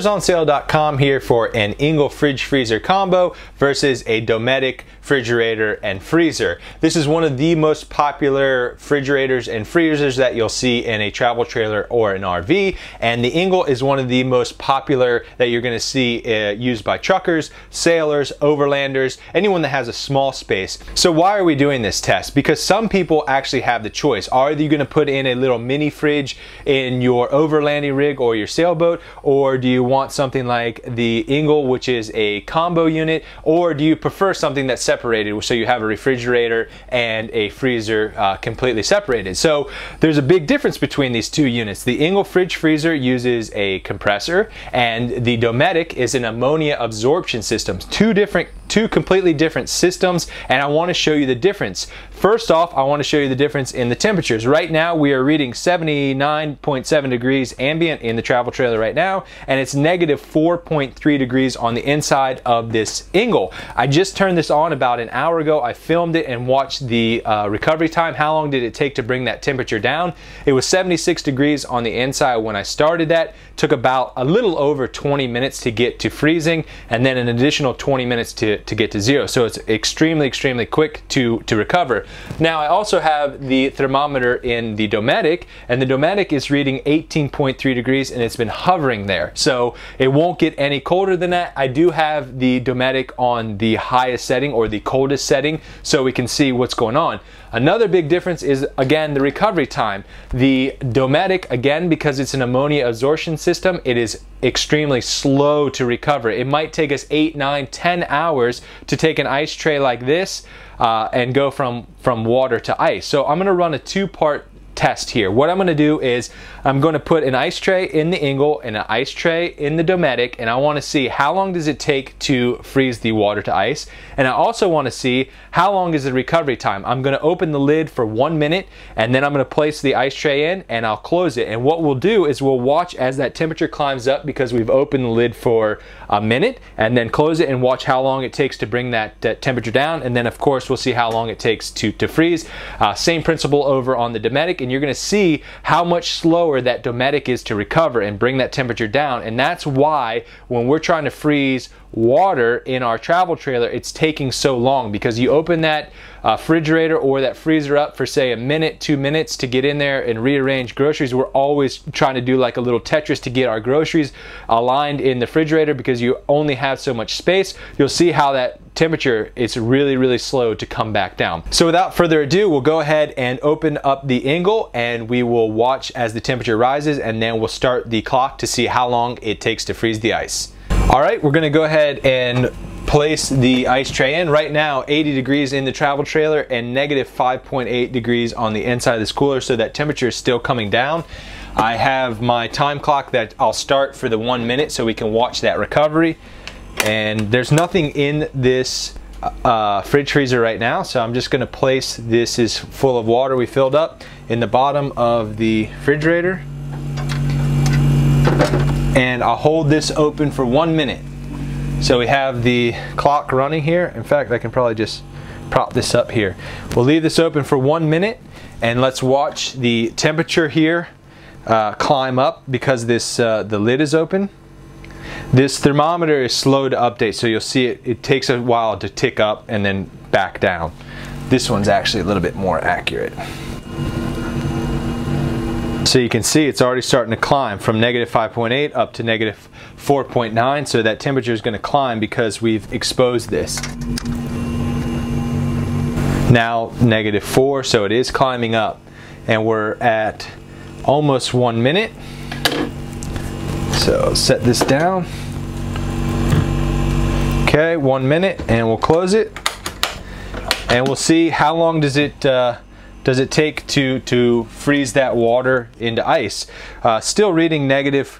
CarsOnSale.com here for an Engel fridge freezer combo versus a Dometic refrigerator and freezer. This is one of the most popular refrigerators and freezers that you'll see in a travel trailer or an RV, and the Engel is one of the most popular that you're going to see used by truckers, sailors, overlanders, anyone that has a small space. So why are we doing this test? Because some people actually have the choice. Are you going to put in a little mini fridge in your overlanding rig or your sailboat, or do you want something like the Engel, which is a combo unit, or do you prefer something that's separated so you have a refrigerator and a freezer completely separated? So there's a big difference between these two units. The Engel fridge freezer uses a compressor, and the Dometic is an ammonia absorption system. Two completely different systems, and I want to show you the difference. First off, I want to show you the difference in the temperatures. Right now we are reading 79.7 degrees ambient in the travel trailer right now, and it's negative 4.3 degrees on the inside of this Engel. I just turned this on about an hour ago. I filmed it and watched the recovery time. How long did it take to bring that temperature down? It was 76 degrees on the inside when I started that. Took about a little over 20 minutes to get to freezing, and then an additional 20 minutes to get to zero. So it's extremely quick to recover. Now I also have the thermometer in the Dometic, and the Dometic is reading 18.3 degrees, and it's been hovering there. So it won't get any colder than that. I do have the Dometic on the highest setting or the coldest setting so we can see what's going on. Another big difference is, again, the recovery time. The Dometic, again, because it's an ammonia absorption system, it is extremely slow to recover. It might take us 8, 9, 10 hours to take an ice tray like this and go from water to ice. So I'm going to run a two-part test here. What I'm going to do is I'm going to put an ice tray in the Engel and an ice tray in the Dometic, and I want to see how long does it take to freeze the water to ice, and I also want to see how long is the recovery time. I'm going to open the lid for 1 minute, and then I'm going to place the ice tray in and I'll close it, and what we'll do is we'll watch as that temperature climbs up because we've opened the lid for a minute, and then close it and watch how long it takes to bring that temperature down, and then of course we'll see how long it takes to freeze. Same principle over on the Dometic, and you're going to see how much slower that Dometic is to recover and bring that temperature down. And that's why when we're trying to freeze water in our travel trailer, it's taking so long, because you open that refrigerator or that freezer up for say a minute, 2 minutes to get in there and rearrange groceries. We're always trying to do like a little Tetris to get our groceries aligned in the refrigerator because you only have so much space. You'll see how that temperature is really slow to come back down. So without further ado, we'll go ahead and open up the Engel, and we will watch as the temperature rises, and then we'll start the clock to see how long it takes to freeze the ice. All right, we're gonna go ahead and place the ice tray in. Right now, 80 degrees in the travel trailer and negative 5.8 degrees on the inside of this cooler, so that temperature is still coming down. I have my time clock that I'll start for the 1 minute so we can watch that recovery. And there's nothing in this fridge freezer right now, so I'm just gonna place, this is full of water we filled up, in the bottom of the refrigerator. And I'll hold this open for 1 minute. So we have the clock running here. In fact, I can probably just prop this up here. We'll leave this open for 1 minute, and let's watch the temperature here climb up because this the lid is open. This thermometer is slow to update, so you'll see it takes a while to tick up and then back down. This one's actually a little bit more accurate. So you can see it's already starting to climb from negative 5.8 up to negative 4.9, so that temperature is going to climb because we've exposed this. Now negative 4, so it is climbing up, and we're at almost 1 minute. So set this down. Okay, 1 minute, and we'll close it, and we'll see how long does it take to freeze that water into ice. Still reading negative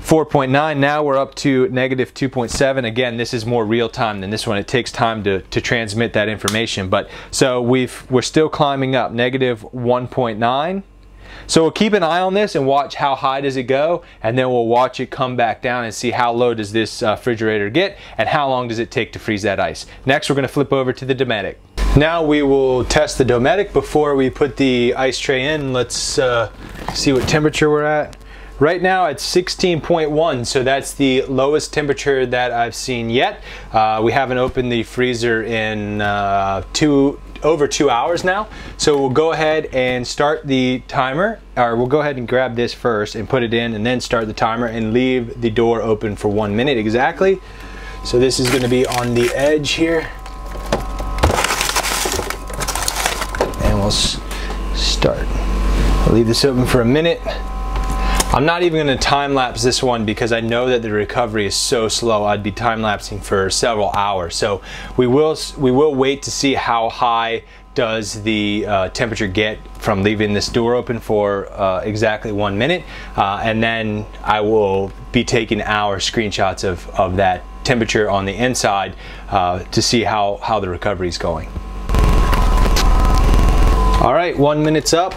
4.9. Now we're up to negative 2.7. Again, this is more real time than this one. It takes time to transmit that information. But so we're still climbing up, negative 1.9. So we'll keep an eye on this and watch how high does it go, and then we'll watch it come back down and see how low does this refrigerator get and how long does it take to freeze that ice. Next, we're going to flip over to the Dometic. Now we will test the Dometic before we put the ice tray in. Let's see what temperature we're at. Right now it's 16.1, so that's the lowest temperature that I've seen yet. We haven't opened the freezer in over 2 hours now. So we'll go ahead and start the timer, or we'll go ahead and grab this first and put it in and then start the timer and leave the door open for 1 minute exactly. So this is going to be on the edge here. And we'll start. I'll leave this open for a minute. I'm not even going to time lapse this one because I know that the recovery is so slow. I'd be time lapsing for several hours. So we will wait to see how high does the temperature get from leaving this door open for exactly 1 minute, and then I will be taking our screenshots of that temperature on the inside to see how the recovery is going. All right, 1 minute's up.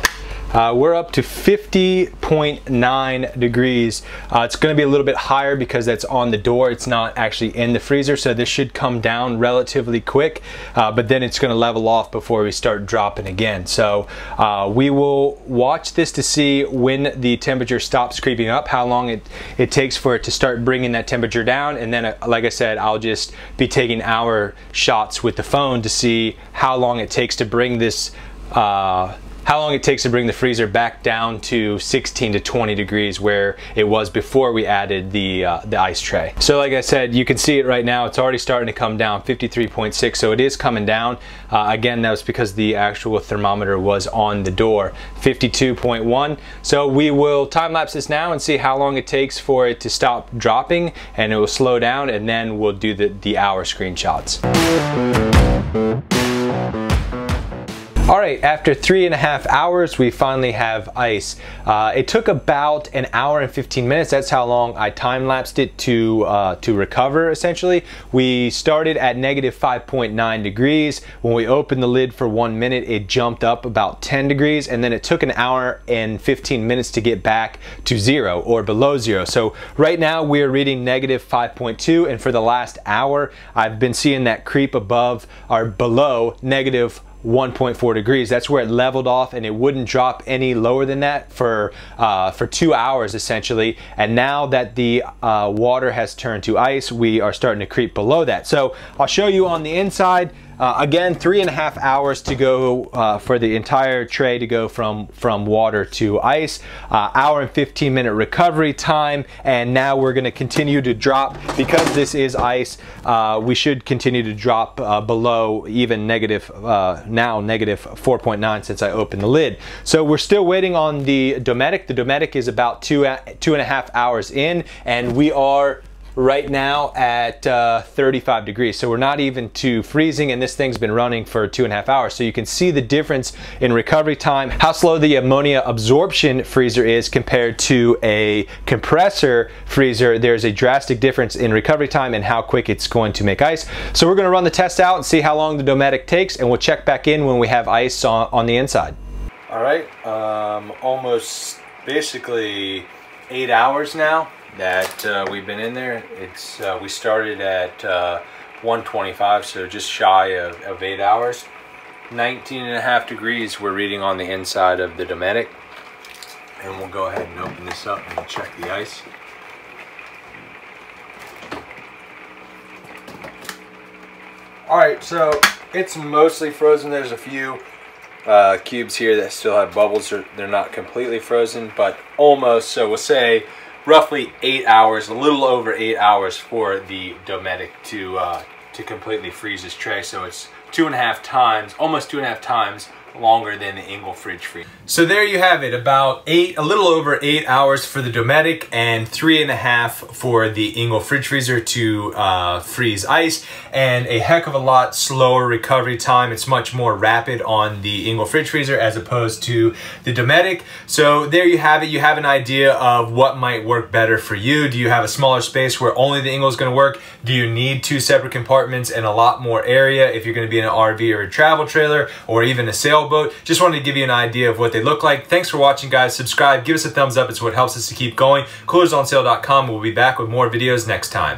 We're up to 50.9 degrees. It's going to be a little bit higher because that's on the door. It's not actually in the freezer, so this should come down relatively quick, but then it's going to level off before we start dropping again. So we will watch this to see when the temperature stops creeping up, how long it takes for it to start bringing that temperature down, and then like I said, I'll just be taking our shots with the phone to see how long it takes to bring this the freezer back down to 16 to 20 degrees where it was before we added the ice tray. So like I said, you can see it right now. It's already starting to come down, 53.6, so it is coming down. Again, that was because the actual thermometer was on the door, 52.1. So we will time lapse this now and see how long it takes for it to stop dropping, and it will slow down, and then we'll do the hour screenshots. All right, after 3.5 hours, we finally have ice. It took about an hour and 15 minutes. That's how long I time-lapsed it to recover, essentially. We started at negative 5.9 degrees. When we opened the lid for 1 minute, it jumped up about 10 degrees, and then it took an hour and 15 minutes to get back to 0 or below 0. So right now, we are reading negative 5.2, and for the last hour, I've been seeing that creep above or below negative 1.4 degrees. That's where it leveled off, and it wouldn't drop any lower than that for 2 hours essentially. And now that the water has turned to ice, we are starting to creep below that. So I'll show you on the inside. Again, 3.5 hours to go for the entire tray to go from water to ice. Hour and 15-minute recovery time, and now we're going to continue to drop because this is ice. We should continue to drop below even negative now negative 4.9 since I opened the lid. So we're still waiting on the Dometic. The Dometic is about 2.5 hours in, and we are right now at 35 degrees, so we're not even to freezing, and this thing's been running for 2.5 hours. So you can see the difference in recovery time, how slow the Ammonia Absorption freezer is compared to a compressor freezer. There's a drastic difference in recovery time and how quick it's going to make ice. So we're going to run the test out and see how long the Dometic takes, and we'll check back in when we have ice on the inside. All right, almost basically 8 hours now that we've been in there. It's we started at 125, so just shy of 8 hours. 19.5 degrees we're reading on the inside of the Dometic, and we'll go ahead and open this up and check the ice. All right, so it's mostly frozen. There's a few cubes here that still have bubbles. They're not completely frozen, but almost. So we'll say roughly 8 hours, a little over 8 hours for the Dometic to completely freeze this tray. So it's 2.5 times, almost 2.5 times longer than the Engel fridge freeze. So there you have it, about a little over 8 hours for the Dometic and 3.5 for the Engel fridge freezer to freeze ice, and a heck of a lot slower recovery time. It's much more rapid on the Engel fridge freezer as opposed to the Dometic. So there you have it. You have an idea of what might work better for you. Do you have a smaller space where only the Engel is going to work? Do you need 2 separate compartments and a lot more area if you're going to be in an RV or a travel trailer or even a sailboat? Just wanted to give you an idea of what they look like. Thanks for watching, guys. Subscribe, give us a thumbs up. It's what helps us to keep going. CoolersOnSale.com. We'll be back with more videos next time.